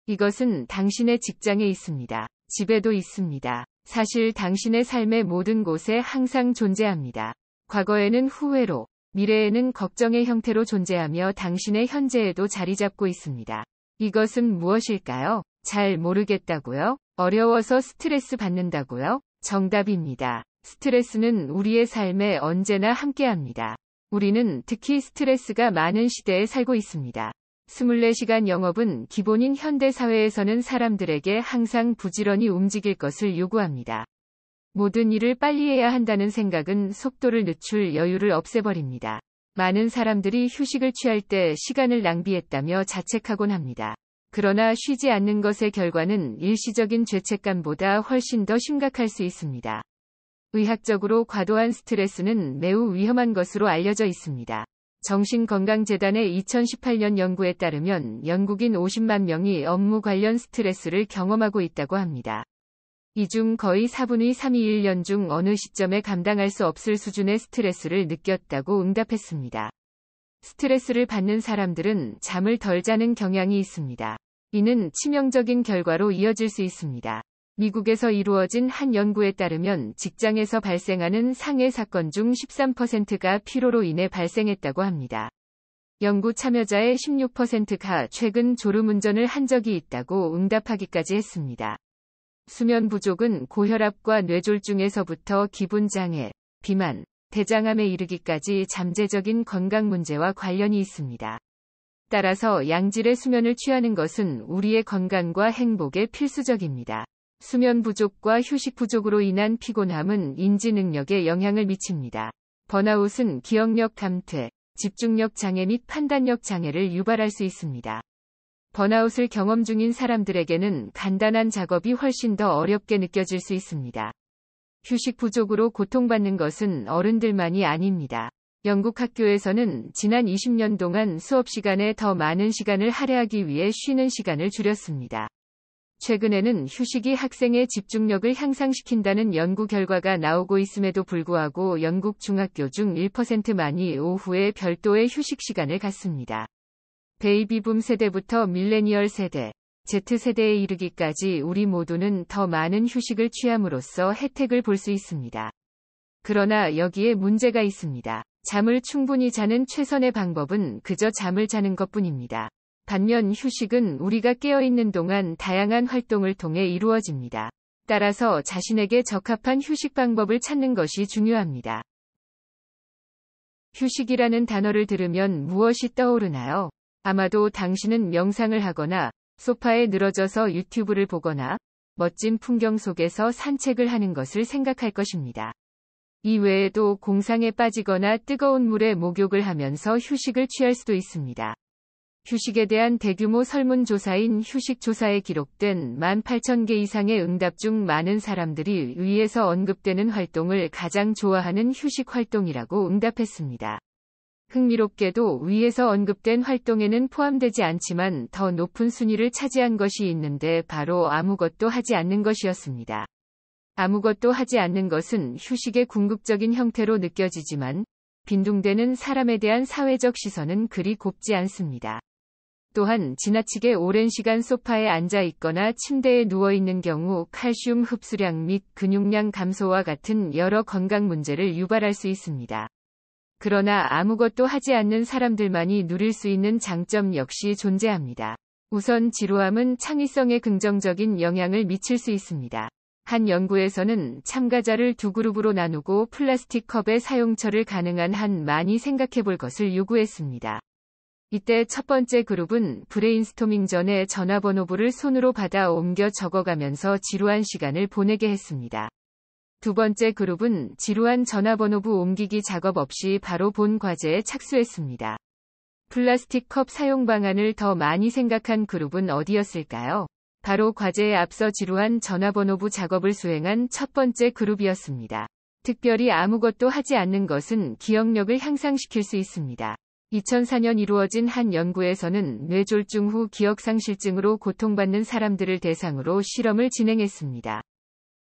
이것은 당신의 직장에 있습니다. 집에도 있습니다. 사실 당신의 삶의 모든 곳에 항상 존재합니다. 과거에는 후회로, 미래에는 걱정의 형태로 존재하며 당신의 현재에도 자리 잡고 있습니다. 이것은 무엇일까요? 잘 모르겠다고요? 어려워서 스트레스 받는다고요? 정답입니다. 스트레스는 우리의 삶에 언제나 함께합니다. 우리는 특히 스트레스가 많은 시대에 살고 있습니다. 24시간 영업은 기본인 현대 사회에서는 사람들에게 항상 부지런히 움직일 것을 요구합니다. 모든 일을 빨리 해야 한다는 생각은 속도를 늦출 여유를 없애버립니다. 많은 사람들이 휴식을 취할 때 시간을 낭비했다며 자책하곤 합니다. 그러나 쉬지 않는 것의 결과는 일시적인 죄책감보다 훨씬 더 심각할 수 있습니다. 의학적으로 과도한 스트레스는 매우 위험한 것으로 알려져 있습니다. 정신건강재단의 2018년 연구에 따르면 영국인 50만 명이 업무 관련 스트레스를 경험하고 있다고 합니다. 이 중 거의 4분의 3이 1년 중 어느 시점에 감당할 수 없을 수준의 스트레스를 느꼈다고 응답했습니다. 스트레스를 받는 사람들은 잠을 덜 자는 경향이 있습니다. 이는 치명적인 결과로 이어질 수 있습니다. 미국에서 이루어진 한 연구에 따르면 직장에서 발생하는 상해 사건 중 13%가 피로로 인해 발생했다고 합니다. 연구 참여자의 16%가 최근 졸음운전을 한 적이 있다고 응답하기까지 했습니다. 수면 부족은 고혈압과 뇌졸중에서부터 기분장애, 비만, 대장암에 이르기까지 잠재적인 건강 문제와 관련이 있습니다. 따라서 양질의 수면을 취하는 것은 우리의 건강과 행복에 필수적입니다. 수면 부족과 휴식 부족으로 인한 피곤함은 인지 능력에 영향을 미칩니다. 번아웃은 기억력 감퇴, 집중력 장애 및 판단력 장애를 유발할 수 있습니다. 번아웃을 경험 중인 사람들에게는 간단한 작업이 훨씬 더 어렵게 느껴질 수 있습니다. 휴식 부족으로 고통받는 것은 어른들만이 아닙니다. 영국 학교에서는 지난 20년 동안 수업 시간에 더 많은 시간을 할애하기 위해 쉬는 시간을 줄였습니다. 최근에는 휴식이 학생의 집중력을 향상시킨다는 연구 결과가 나오고 있음에도 불구하고 영국 중학교 중 1%만이 오후에 별도의 휴식 시간을 갖습니다. 베이비붐 세대부터 밀레니얼 세대, Z세대에 이르기까지 우리 모두는 더 많은 휴식을 취함으로써 혜택을 볼 수 있습니다. 그러나 여기에 문제가 있습니다. 잠을 충분히 자는 최선의 방법은 그저 잠을 자는 것뿐입니다. 반면 휴식은 우리가 깨어있는 동안 다양한 활동을 통해 이루어집니다. 따라서 자신에게 적합한 휴식 방법을 찾는 것이 중요합니다. 휴식이라는 단어를 들으면 무엇이 떠오르나요? 아마도 당신은 명상을 하거나 소파에 늘어져서 유튜브를 보거나 멋진 풍경 속에서 산책을 하는 것을 생각할 것입니다. 이 외에도 공상에 빠지거나 뜨거운 물에 목욕을 하면서 휴식을 취할 수도 있습니다. 휴식에 대한 대규모 설문조사인 휴식조사에 기록된 18,000개 이상의 응답 중 많은 사람들이 위에서 언급되는 활동을 가장 좋아하는 휴식 활동이라고 응답했습니다. 흥미롭게도 위에서 언급된 활동에는 포함되지 않지만 더 높은 순위를 차지한 것이 있는데 바로 아무것도 하지 않는 것이었습니다. 아무것도 하지 않는 것은 휴식의 궁극적인 형태로 느껴지지만 빈둥대는 사람에 대한 사회적 시선은 그리 곱지 않습니다. 또한 지나치게 오랜 시간 소파에 앉아 있거나 침대에 누워 있는 경우 칼슘 흡수량 및 근육량 감소와 같은 여러 건강 문제를 유발할 수 있습니다. 그러나 아무것도 하지 않는 사람들만이 누릴 수 있는 장점 역시 존재합니다. 우선 지루함은 창의성에 긍정적인 영향을 미칠 수 있습니다. 한 연구에서는 참가자를 두 그룹으로 나누고 플라스틱 컵의 사용처를 가능한 한 많이 생각해 볼 것을 요구했습니다. 이때 첫 번째 그룹은 브레인스토밍 전에 전화번호부를 손으로 받아 옮겨 적어가면서 지루한 시간을 보내게 했습니다. 두 번째 그룹은 지루한 전화번호부 옮기기 작업 없이 바로 본 과제에 착수했습니다. 플라스틱 컵 사용 방안을 더 많이 생각한 그룹은 어디였을까요? 바로 과제에 앞서 지루한 전화번호부 작업을 수행한 첫 번째 그룹이었습니다. 특별히 아무것도 하지 않는 것은 기억력을 향상시킬 수 있습니다. 2004년 이루어진 한 연구에서는 뇌졸중 후 기억상실증으로 고통받는 사람들을 대상으로 실험을 진행했습니다.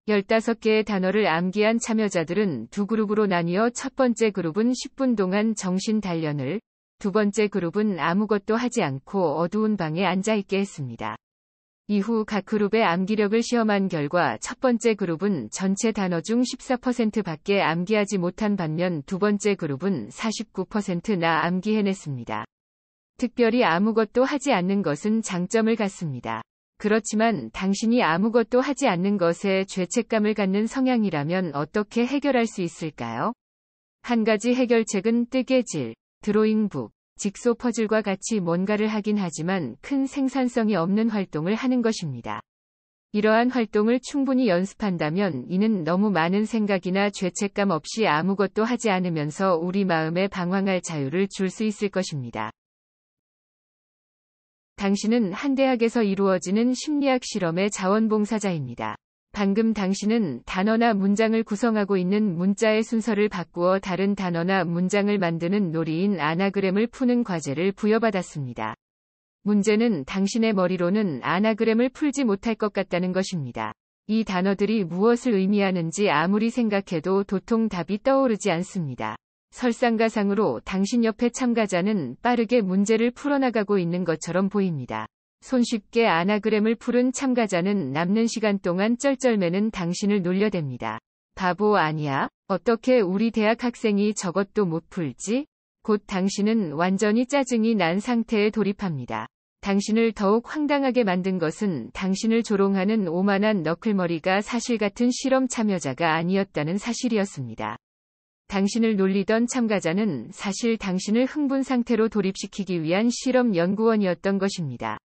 15개의 단어를 암기한 참여자들은 두 그룹으로 나뉘어 첫 번째 그룹은 10분 동안 정신 단련을, 두 번째 그룹은 아무것도 하지 않고 어두운 방에 앉아 있게 했습니다. 이후 각 그룹의 암기력을 시험한 결과 첫 번째 그룹은 전체 단어 중 14%밖에 암기하지 못한 반면 두 번째 그룹은 49%나 암기해냈습니다. 특별히 아무것도 하지 않는 것은 장점을 갖습니다. 그렇지만 당신이 아무것도 하지 않는 것에 죄책감을 갖는 성향이라면 어떻게 해결할 수 있을까요? 한 가지 해결책은 뜨개질, 드로잉북, 직소 퍼즐과 같이 뭔가를 하긴 하지만 큰 생산성이 없는 활동을 하는 것입니다. 이러한 활동을 충분히 연습한다면 이는 너무 많은 생각이나 죄책감 없이 아무것도 하지 않으면서 우리 마음에 방황할 자유를 줄 수 있을 것입니다. 당신은 한 대학에서 이루어지는 심리학 실험의 자원봉사자입니다. 방금 당신은 단어나 문장을 구성하고 있는 문자의 순서를 바꾸어 다른 단어나 문장을 만드는 놀이인 아나그램을 푸는 과제를 부여받았습니다. 문제는 당신의 머리로는 아나그램을 풀지 못할 것 같다는 것입니다. 이 단어들이 무엇을 의미하는지 아무리 생각해도 도통 답이 떠오르지 않습니다. 설상가상으로 당신 옆에 참가자는 빠르게 문제를 풀어나가고 있는 것처럼 보입니다. 손쉽게 아나그램을 푸른 참가자는 남는 시간 동안 쩔쩔매는 당신을 놀려댑니다. 바보 아니야? 어떻게 우리 대학 학생이 저것도 못 풀지? 곧 당신은 완전히 짜증이 난 상태에 돌입합니다. 당신을 더욱 황당하게 만든 것은 당신을 조롱하는 오만한 너클머리가 사실 같은 실험 참여자가 아니었다는 사실이었습니다. 당신을 놀리던 참가자는 사실 당신을 흥분 상태로 돌입시키기 위한 실험 연구원이었던 것입니다.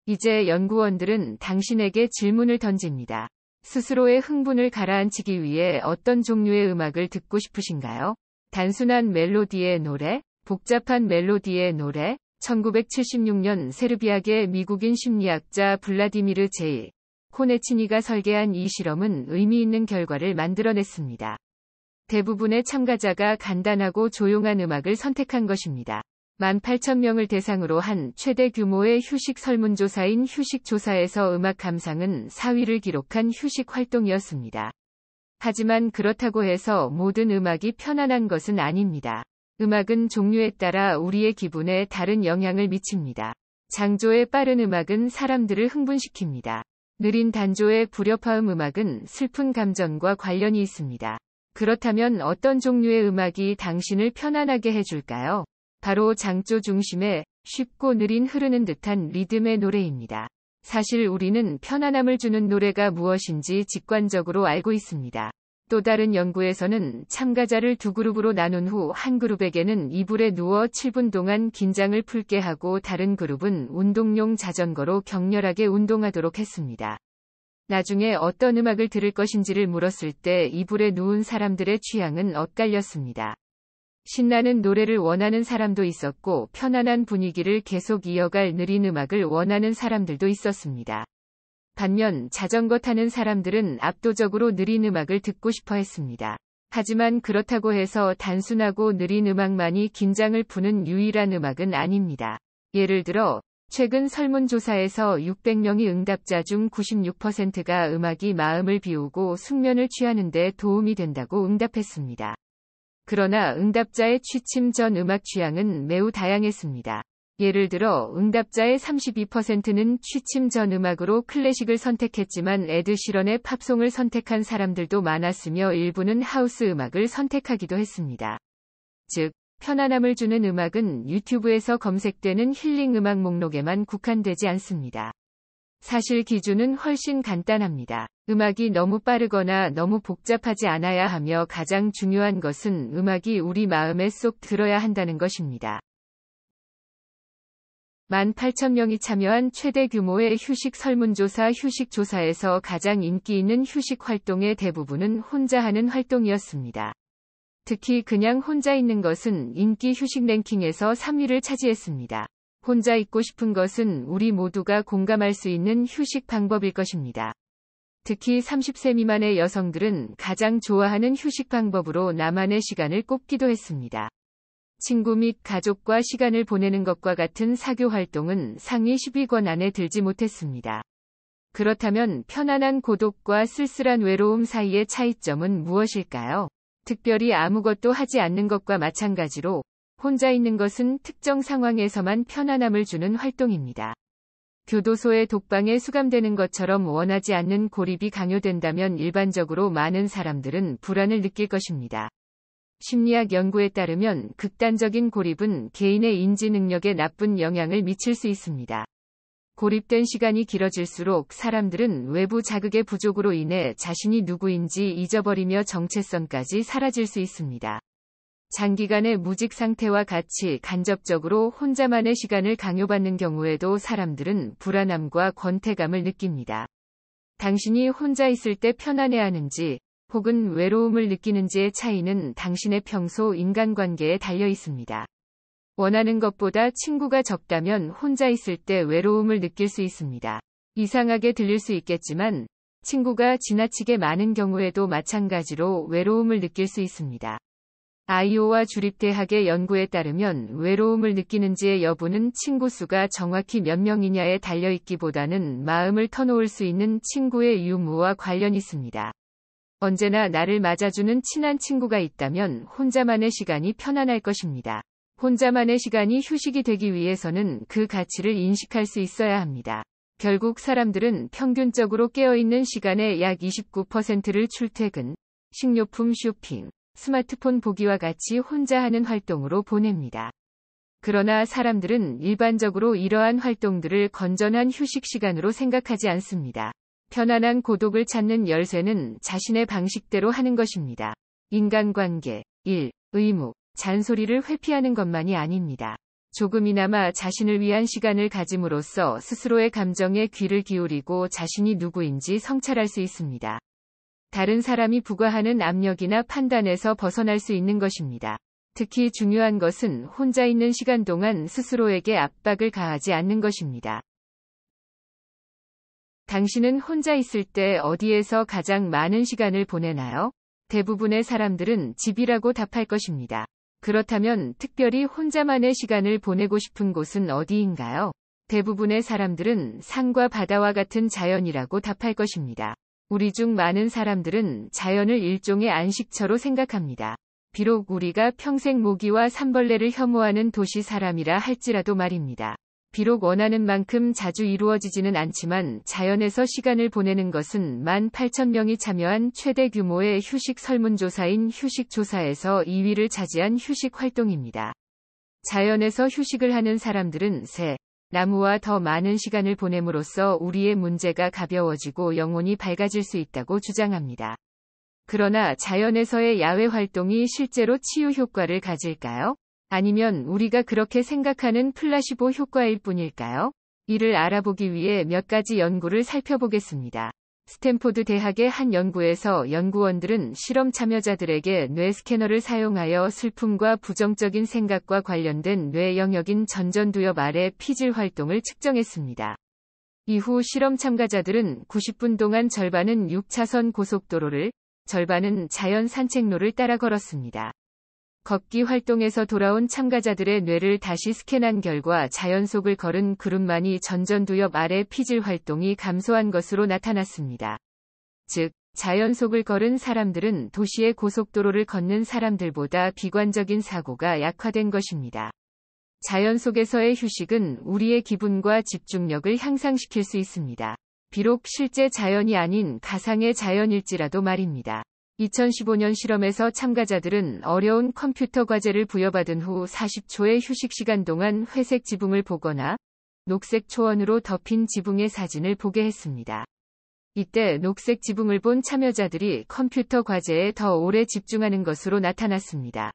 이제 연구원들은 당신에게 질문을 던집니다. 스스로의 흥분을 가라앉히기 위해 어떤 종류의 음악을 듣고 싶으신가요? 단순한 멜로디의 노래? 복잡한 멜로디의 노래? 1976년 세르비아계 미국인 심리학자 블라디미르 제이 코네치니가 설계한 이 실험은 의미 있는 결과를 만들어냈습니다. 대부분의 참가자가 간단하고 조용한 음악을 선택한 것입니다. 18,000명을 대상으로 한 최대 규모의 휴식 설문조사인 휴식조사에서 음악 감상은 4위를 기록한 휴식 활동이었습니다. 하지만 그렇다고 해서 모든 음악이 편안한 것은 아닙니다. 음악은 종류에 따라 우리의 기분에 다른 영향을 미칩니다. 장조의 빠른 음악은 사람들을 흥분시킵니다. 느린 단조의 불협화음 음악은 슬픈 감정과 관련이 있습니다. 그렇다면 어떤 종류의 음악이 당신을 편안하게 해줄까요? 바로 장조 중심의 쉽고 느린 흐르는 듯한 리듬의 노래입니다. 사실 우리는 편안함을 주는 노래가 무엇인지 직관적으로 알고 있습니다. 또 다른 연구에서는 참가자를 두 그룹으로 나눈 후 한 그룹에게는 이불에 누워 7분 동안 긴장을 풀게 하고 다른 그룹은 운동용 자전거로 격렬하게 운동하도록 했습니다. 나중에 어떤 음악을 들을 것인지를 물었을 때 이불에 누운 사람들의 취향은 엇갈렸습니다. 신나는 노래를 원하는 사람도 있었고 편안한 분위기를 계속 이어갈 느린 음악을 원하는 사람들도 있었습니다. 반면 자전거 타는 사람들은 압도적으로 느린 음악을 듣고 싶어 했습니다. 하지만 그렇다고 해서 단순하고 느린 음악만이 긴장을 푸는 유일한 음악은 아닙니다. 예를 들어 최근 설문조사에서 600명의 응답자 중 96%가 음악이 마음을 비우고 숙면을 취하는 데 도움이 된다고 응답했습니다. 그러나 응답자의 취침 전 음악 취향은 매우 다양했습니다. 예를 들어 응답자의 32%는 취침 전 음악으로 클래식을 선택했지만 에드 시런의 팝송을 선택한 사람들도 많았으며 일부는 하우스 음악을 선택하기도 했습니다. 즉, 편안함을 주는 음악은 유튜브에서 검색되는 힐링 음악 목록에만 국한되지 않습니다. 사실 기준은 훨씬 간단합니다. 음악이 너무 빠르거나 너무 복잡하지 않아야 하며 가장 중요한 것은 음악이 우리 마음에 쏙 들어야 한다는 것입니다. 18,000명이 참여한 최대 규모의 휴식 설문조사 휴식조사에서 가장 인기 있는 휴식 활동의 대부분은 혼자 하는 활동이었습니다. 특히 그냥 혼자 있는 것은 인기 휴식 랭킹에서 3위를 차지했습니다. 혼자 있고 싶은 것은 우리 모두가 공감할 수 있는 휴식 방법일 것입니다. 특히 30세 미만의 여성들은 가장 좋아하는 휴식 방법으로 나만의 시간을 꼽기도 했습니다. 친구 및 가족과 시간을 보내는 것과 같은 사교 활동은 상위 10위권 안에 들지 못했습니다. 그렇다면 편안한 고독과 쓸쓸한 외로움 사이의 차이점은 무엇일까요? 특별히 아무것도 하지 않는 것과 마찬가지로 혼자 있는 것은 특정 상황에서만 편안함을 주는 활동입니다. 교도소의 독방에 수감되는 것처럼 원하지 않는 고립이 강요된다면 일반적으로 많은 사람들은 불안을 느낄 것입니다. 심리학 연구에 따르면 극단적인 고립은 개인의 인지 능력에 나쁜 영향을 미칠 수 있습니다. 고립된 시간이 길어질수록 사람들은 외부 자극의 부족으로 인해 자신이 누구인지 잊어버리며 정체성까지 사라질 수 있습니다. 장기간의 무직 상태와 같이 간접적으로 혼자만의 시간을 강요받는 경우에도 사람들은 불안함과 권태감을 느낍니다. 당신이 혼자 있을 때 편안해하는지 혹은 외로움을 느끼는지의 차이는 당신의 평소 인간관계에 달려 있습니다. 원하는 것보다 친구가 적다면 혼자 있을 때 외로움을 느낄 수 있습니다. 이상하게 들릴 수 있겠지만 친구가 지나치게 많은 경우에도 마찬가지로 외로움을 느낄 수 있습니다. 아이오와 주립대학의 연구에 따르면 외로움을 느끼는지의 여부는 친구 수가 정확히 몇 명이냐에 달려있기보다는 마음을 터놓을 수 있는 친구의 유무와 관련이 있습니다. 언제나 나를 맞아주는 친한 친구가 있다면 혼자만의 시간이 편안할 것입니다. 혼자만의 시간이 휴식이 되기 위해서는 그 가치를 인식할 수 있어야 합니다. 결국 사람들은 평균적으로 깨어있는 시간의 약 29%를 출퇴근, 식료품 쇼핑, 스마트폰 보기와 같이 혼자 하는 활동으로 보냅니다. 그러나 사람들은 일반적으로 이러한 활동들을 건전한 휴식 시간으로 생각하지 않습니다. 편안한 고독을 찾는 열쇠는 자신의 방식대로 하는 것입니다. 인간관계, 일, 의무, 잔소리를 회피하는 것만이 아닙니다. 조금이나마 자신을 위한 시간을 가짐으로써 스스로의 감정에 귀를 기울이고 자신이 누구인지 성찰할 수 있습니다. 다른 사람이 부과하는 압력이나 판단에서 벗어날 수 있는 것입니다. 특히 중요한 것은 혼자 있는 시간 동안 스스로에게 압박을 가하지 않는 것입니다. 당신은 혼자 있을 때 어디에서 가장 많은 시간을 보내나요? 대부분의 사람들은 집이라고 답할 것입니다. 그렇다면 특별히 혼자만의 시간을 보내고 싶은 곳은 어디인가요? 대부분의 사람들은 산과 바다와 같은 자연이라고 답할 것입니다. 우리 중 많은 사람들은 자연을 일종의 안식처로 생각합니다. 비록 우리가 평생 모기와 산벌레를 혐오하는 도시 사람이라 할지라도 말입니다. 비록 원하는 만큼 자주 이루어지지는 않지만 자연에서 시간을 보내는 것은 18,000명이 참여한 최대 규모의 휴식 설문조사인 휴식조사에서 2위를 차지한 휴식 활동입니다. 자연에서 휴식을 하는 사람들은 새, 나무와 더 많은 시간을 보냄으로써 우리의 문제가 가벼워지고 영혼이 밝아질 수 있다고 주장합니다. 그러나 자연에서의 야외 활동이 실제로 치유 효과를 가질까요? 아니면 우리가 그렇게 생각하는 플라시보 효과일 뿐일까요? 이를 알아보기 위해 몇 가지 연구를 살펴보겠습니다. 스탠포드 대학의 한 연구에서 연구원들은 실험 참여자들에게 뇌 스캐너를 사용하여 슬픔과 부정적인 생각과 관련된 뇌 영역인 전전두엽 아래 피질 활동을 측정했습니다. 이후 실험 참가자들은 90분 동안 절반은 6차선 고속도로를, 절반은 자연 산책로를 따라 걸었습니다. 걷기 활동에서 돌아온 참가자들의 뇌를 다시 스캔한 결과 자연 속을 걸은 그룹만이 전전두엽 아래 피질 활동이 감소한 것으로 나타났습니다. 즉, 자연 속을 걸은 사람들은 도시의 고속도로를 걷는 사람들보다 비관적인 사고가 약화된 것입니다. 자연 속에서의 휴식은 우리의 기분과 집중력을 향상시킬 수 있습니다. 비록 실제 자연이 아닌 가상의 자연일지라도 말입니다. 2015년 실험에서 참가자들은 어려운 컴퓨터 과제를 부여받은 후 40초의 휴식 시간 동안 회색 지붕을 보거나 녹색 초원으로 덮인 지붕의 사진을 보게 했습니다. 이때 녹색 지붕을 본 참여자들이 컴퓨터 과제에 더 오래 집중하는 것으로 나타났습니다.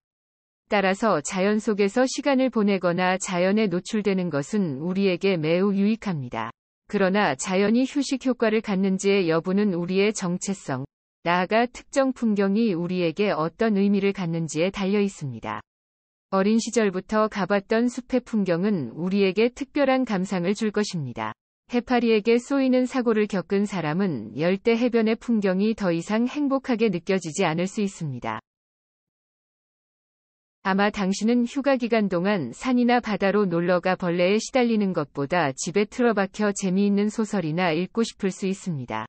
따라서 자연 속에서 시간을 보내거나 자연에 노출되는 것은 우리에게 매우 유익합니다. 그러나 자연이 휴식 효과를 갖는지의 여부는 우리의 정체성, 나아가 특정 풍경이 우리에게 어떤 의미를 갖는지에 달려 있습니다. 어린 시절부터 가봤던 숲의 풍경은 우리에게 특별한 감상을 줄 것입니다. 해파리에게 쏘이는 사고를 겪은 사람은 열대 해변의 풍경이 더 이상 행복하게 느껴지지 않을 수 있습니다. 아마 당신은 휴가 기간 동안 산이나 바다로 놀러가 벌레에 시달리는 것보다 집에 틀어박혀 재미있는 소설이나 읽고 싶을 수 있습니다.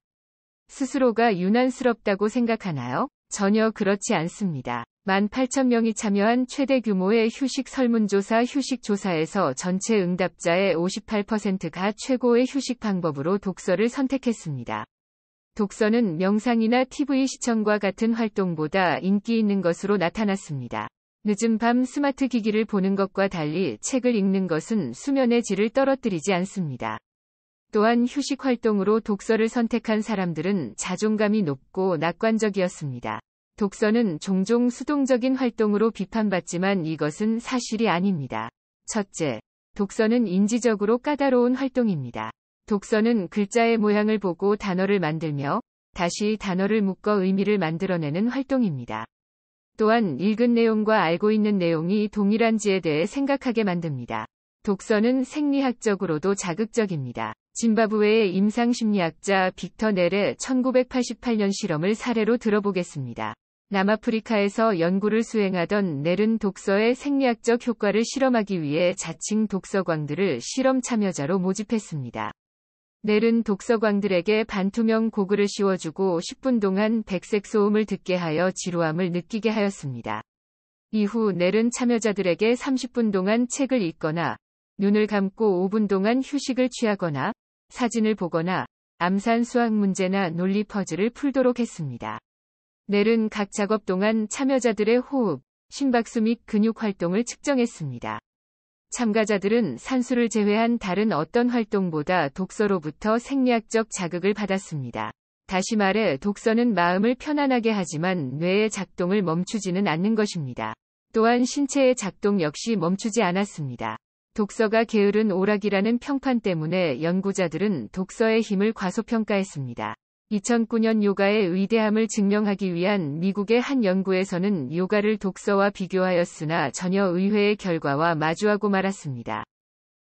스스로가 유난스럽다고 생각하나요? 전혀 그렇지 않습니다. 18,000명이 참여한 최대 규모의 휴식 설문조사 휴식조사에서 전체 응답자의 58%가 최고의 휴식 방법으로 독서를 선택했습니다. 독서는 명상이나 TV 시청과 같은 활동보다 인기 있는 것으로 나타났습니다. 늦은 밤 스마트 기기를 보는 것과 달리 책을 읽는 것은 수면의 질을 떨어뜨리지 않습니다. 또한 휴식 활동으로 독서를 선택한 사람들은 자존감이 높고 낙관적이었습니다. 독서는 종종 수동적인 활동으로 비판받지만 이것은 사실이 아닙니다. 첫째, 독서는 인지적으로 까다로운 활동입니다. 독서는 글자의 모양을 보고 단어를 만들며 다시 단어를 묶어 의미를 만들어내는 활동입니다. 또한 읽은 내용과 알고 있는 내용이 동일한지에 대해 생각하게 만듭니다. 독서는 생리학적으로도 자극적입니다. 짐바브웨의 임상심리학자 빅터 넬의 1988년 실험을 사례로 들어보겠습니다. 남아프리카에서 연구를 수행하던 넬은 독서의 생리학적 효과를 실험하기 위해 자칭 독서광들을 실험 참여자로 모집했습니다. 넬은 독서광들에게 반투명 고글을 씌워주고 10분 동안 백색 소음을 듣게 하여 지루함을 느끼게 하였습니다. 이후 넬은 참여자들에게 30분 동안 책을 읽거나 눈을 감고 5분 동안 휴식을 취하거나 사진을 보거나 암산 수학 문제나 논리 퍼즐을 풀도록 했습니다. 넬은 각 작업 동안 참여자들의 호흡, 심박수 및 근육 활동을 측정했습니다. 참가자들은 산수를 제외한 다른 어떤 활동보다 독서로부터 생리학적 자극을 받았습니다. 다시 말해 독서는 마음을 편안하게 하지만 뇌의 작동을 멈추지는 않는 것입니다. 또한 신체의 작동 역시 멈추지 않았습니다. 독서가 게으른 오락이라는 평판 때문에 연구자들은 독서의 힘을 과소평가했습니다. 2009년 요가의 위대함을 증명하기 위한 미국의 한 연구에서는 요가를 독서와 비교하였으나 전혀 의외의 결과와 마주하고 말았습니다.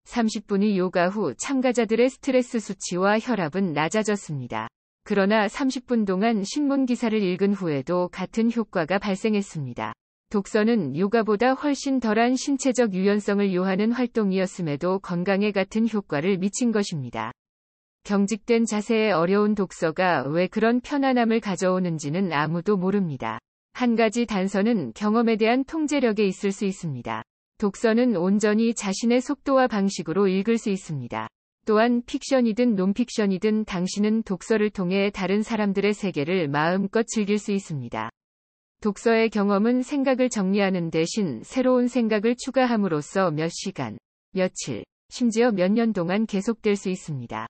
30분의 요가 후 참가자들의 스트레스 수치와 혈압은 낮아졌습니다. 그러나 30분 동안 신문 기사를 읽은 후에도 같은 효과가 발생했습니다. 독서는 요가보다 훨씬 덜한 신체적 유연성을 요하는 활동이었음에도 건강에 같은 효과를 미친 것입니다. 경직된 자세의 어려운 독서가 왜 그런 편안함을 가져오는지는 아무도 모릅니다. 한 가지 단서는 경험에 대한 통제력에 있을 수 있습니다. 독서는 온전히 자신의 속도와 방식으로 읽을 수 있습니다. 또한 픽션이든 논픽션이든 당신은 독서를 통해 다른 사람들의 세계를 마음껏 즐길 수 있습니다. 독서의 경험은 생각을 정리하는 대신 새로운 생각을 추가함으로써 몇 시간, 며칠, 심지어 몇 년 동안 계속될 수 있습니다.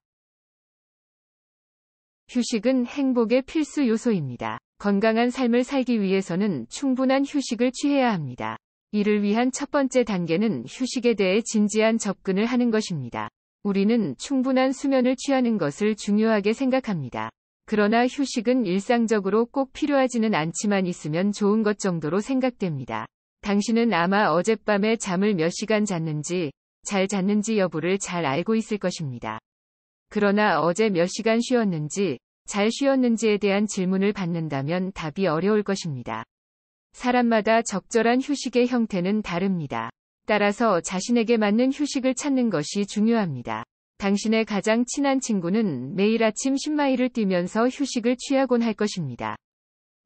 휴식은 행복의 필수 요소입니다. 건강한 삶을 살기 위해서는 충분한 휴식을 취해야 합니다. 이를 위한 첫 번째 단계는 휴식에 대해 진지한 접근을 하는 것입니다. 우리는 충분한 수면을 취하는 것을 중요하게 생각합니다. 그러나 휴식은 일상적으로 꼭 필요하지는 않지만 있으면 좋은 것 정도로 생각됩니다. 당신은 아마 어젯밤에 잠을 몇 시간 잤는지, 잘 잤는지 여부를 잘 알고 있을 것입니다. 그러나 어제 몇 시간 쉬었는지, 잘 쉬었는지에 대한 질문을 받는다면 답이 어려울 것입니다. 사람마다 적절한 휴식의 형태는 다릅니다. 따라서 자신에게 맞는 휴식을 찾는 것이 중요합니다. 당신의 가장 친한 친구는 매일 아침 10마일을 뛰면서 휴식을 취하곤 할 것입니다.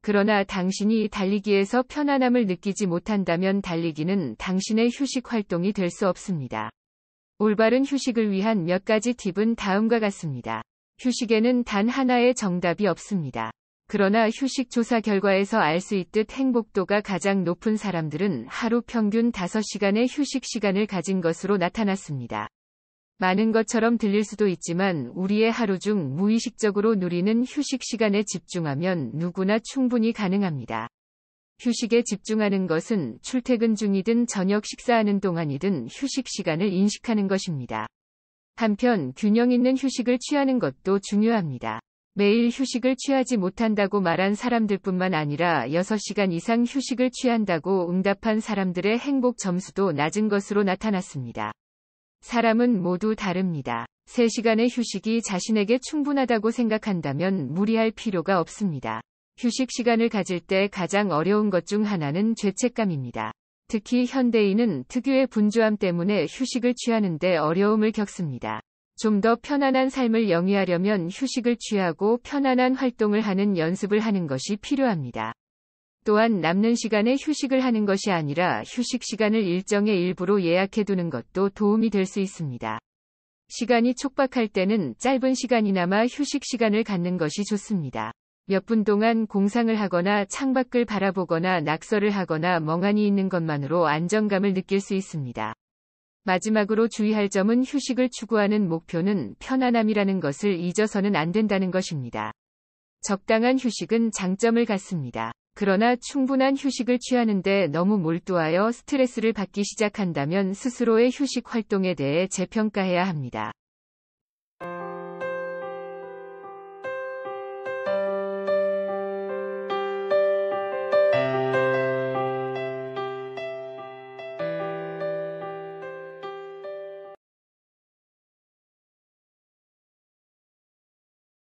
그러나 당신이 달리기에서 편안함을 느끼지 못한다면 달리기는 당신의 휴식 활동이 될 수 없습니다. 올바른 휴식을 위한 몇 가지 팁은 다음과 같습니다. 휴식에는 단 하나의 정답이 없습니다. 그러나 휴식 조사 결과에서 알 수 있듯 행복도가 가장 높은 사람들은 하루 평균 5시간의 휴식 시간을 가진 것으로 나타났습니다. 많은 것처럼 들릴 수도 있지만 우리의 하루 중 무의식적으로 누리는 휴식 시간에 집중하면 누구나 충분히 가능합니다. 휴식에 집중하는 것은 출퇴근 중이든 저녁 식사하는 동안이든 휴식 시간을 인식하는 것입니다. 한편 균형 있는 휴식을 취하는 것도 중요합니다. 매일 휴식을 취하지 못한다고 말한 사람들뿐만 아니라 6시간 이상 휴식을 취한다고 응답한 사람들의 행복 점수도 낮은 것으로 나타났습니다. 사람은 모두 다릅니다. 3시간의 휴식이 자신에게 충분하다고 생각한다면 무리할 필요가 없습니다. 휴식 시간을 가질 때 가장 어려운 것 중 하나는 죄책감입니다. 특히 현대인은 특유의 분주함 때문에 휴식을 취하는데 어려움을 겪습니다. 좀 더 편안한 삶을 영위하려면 휴식을 취하고 편안한 활동을 하는 연습을 하는 것이 필요합니다. 또한 남는 시간에 휴식을 하는 것이 아니라 휴식 시간을 일정의 일부로 예약해두는 것도 도움이 될 수 있습니다. 시간이 촉박할 때는 짧은 시간이나마 휴식 시간을 갖는 것이 좋습니다. 몇 분 동안 공상을 하거나 창밖을 바라보거나 낙서를 하거나 멍하니 있는 것만으로 안정감을 느낄 수 있습니다. 마지막으로 주의할 점은 휴식을 추구하는 목표는 편안함이라는 것을 잊어서는 안 된다는 것입니다. 적당한 휴식은 장점을 갖습니다. 그러나 충분한 휴식을 취하는데 너무 몰두하여 스트레스를 받기 시작한다면 스스로의 휴식 활동에 대해 재평가해야 합니다.